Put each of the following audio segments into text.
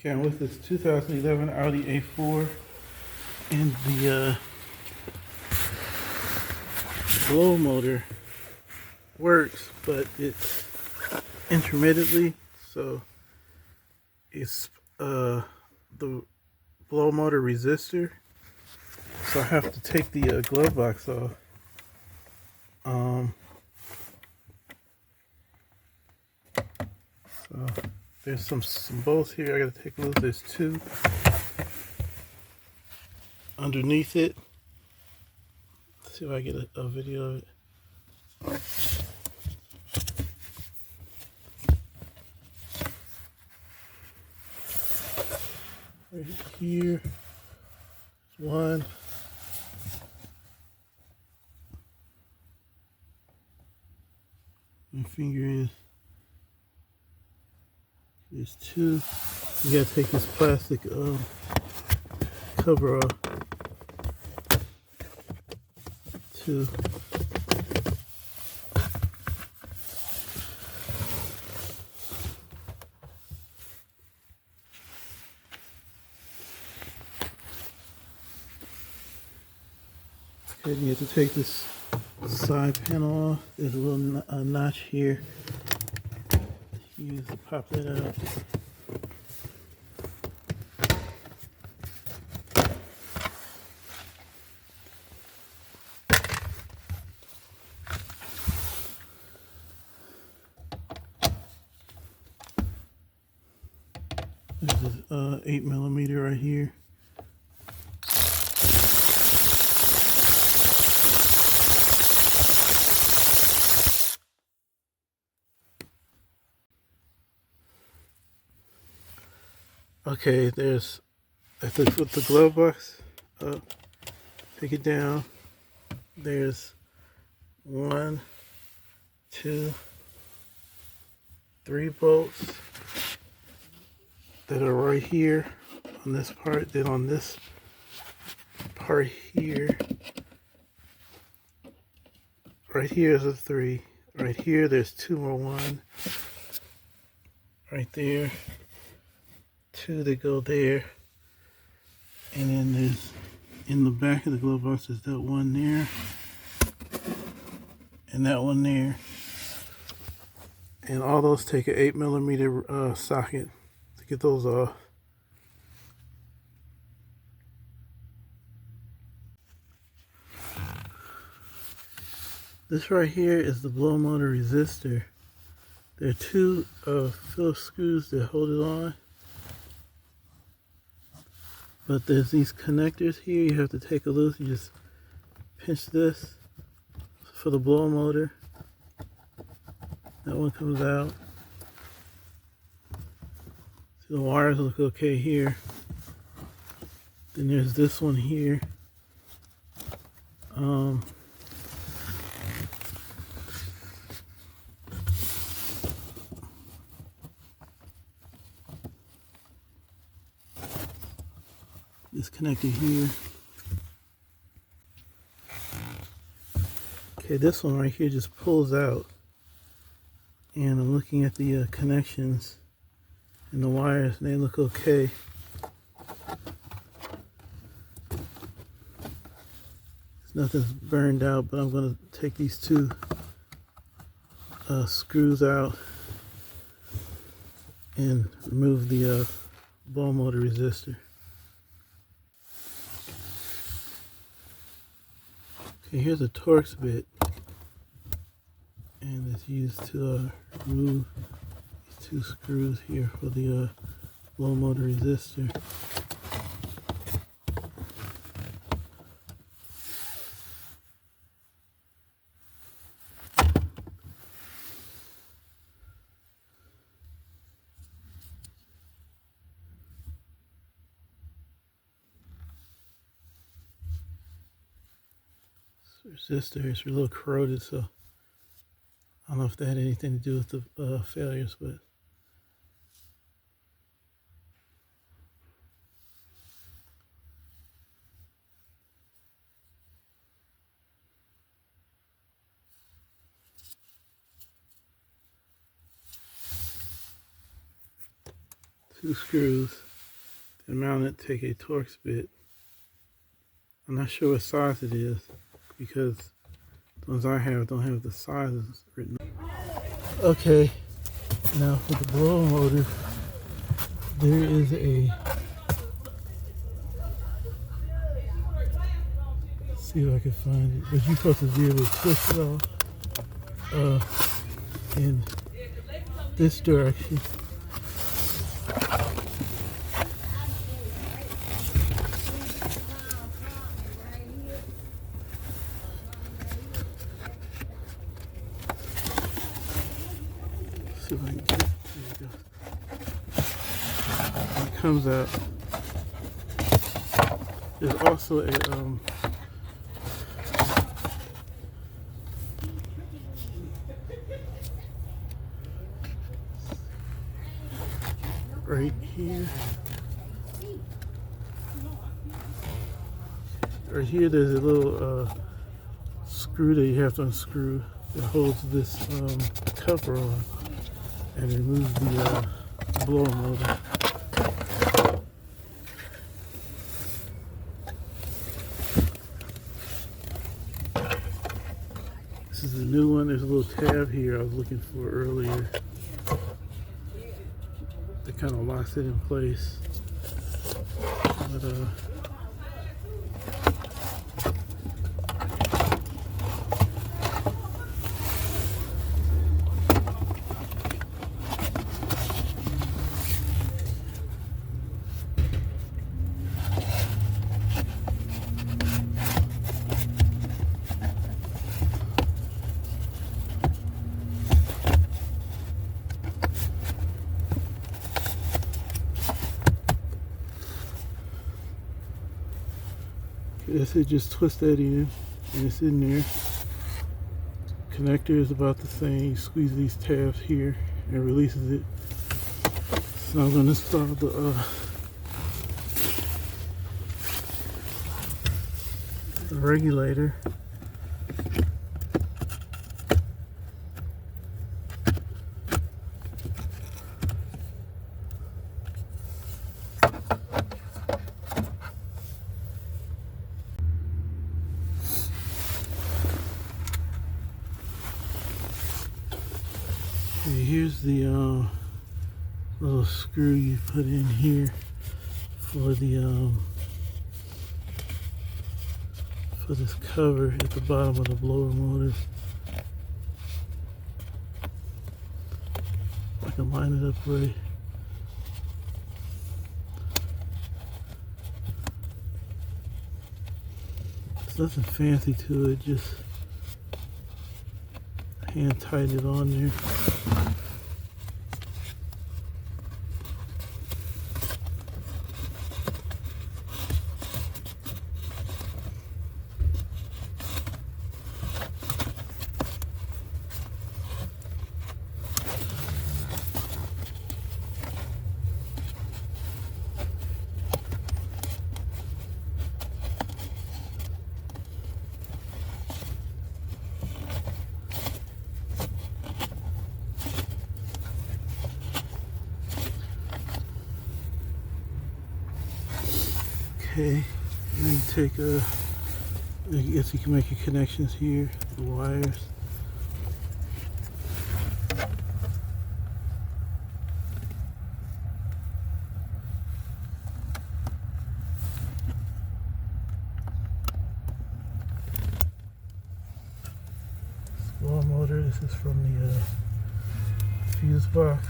Okay, I'm with this 2011 Audi A4, and the blow motor works, but it's intermittently, so it's the blow motor resistor, so I have to take the glove box off. So there's some bolts here I gotta take loose. There's two underneath it. Let's see if I get a video of it. Right here, one. My finger is. There's two. You gotta take this plastic cover off. Two. Okay, you have to take this side panel off. There's a little notch here. Use to pop that out. There's this 8mm right here. Okay, there's with the glove box up, take it down. There's 1, 2, 3 bolts that are right here on this part. Then on this part here, right here is a 3. Right here, there's 2 more. 1 right there. 2 that go there, and then there's in the back of the glove box is that one there and that one there, and all those take an 8mm socket to get those off. This right here is the blow motor resistor. There are 2 Phillips screws that hold it on. But there's these connectors here you have to take a loose. You just pinch this for the blow motor. That one comes out. See, the wires look okay here. Then there's this one here. This connector here. Okay, this one right here just pulls out, and I'm looking at the connections and the wires, and they look okay. Nothing's burned out, but I'm going to take these 2 screws out and remove the blow motor resistor. Okay, here's a Torx bit, and it's used to remove these 2 screws here for the blow motor resistor. Resistor is a little corroded, so I don't know if that had anything to do with the failures, but two screws. and mount it, take a Torx bit. I'm not sure what size it is because the ones I have don't have the sizes written. Okay, now for the blower motor, there is a, see if I can find it, but you're supposed to be able to twist it off in this direction. See if I can get it. There you go. When it comes out, there's also a right here. Right here, there's a little screw that you have to unscrew that holds this cover on and removes the blower motor. This is the new one. There's a little tab here I was looking for earlier that kind of locks it in place. But that's it, just twist that in and it's in there. Connector is about the same. You squeeze these tabs here and releases it. So I'm going to install the regulator. Here's the little screw you put in here for the for this cover at the bottom of the blower motor. I can line it up right. There's nothing fancy to it, just hand tighten it on there. Okay, now you take I guess you can make your connections here, the wires. Blower motor, this is from the fuse box.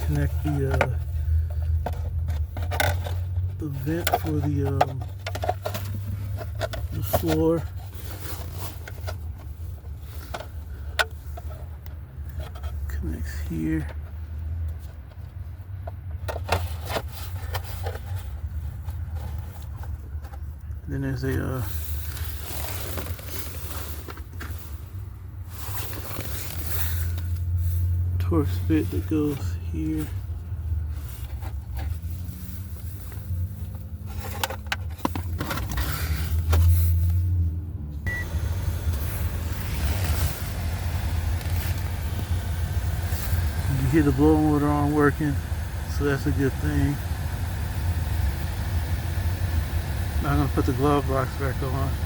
Connect the vent for the floor. Connects here. Then there's a Torx bit that goes here. You hear the blow motor on working, so that's a good thing. Now I'm going to put the glove box back on.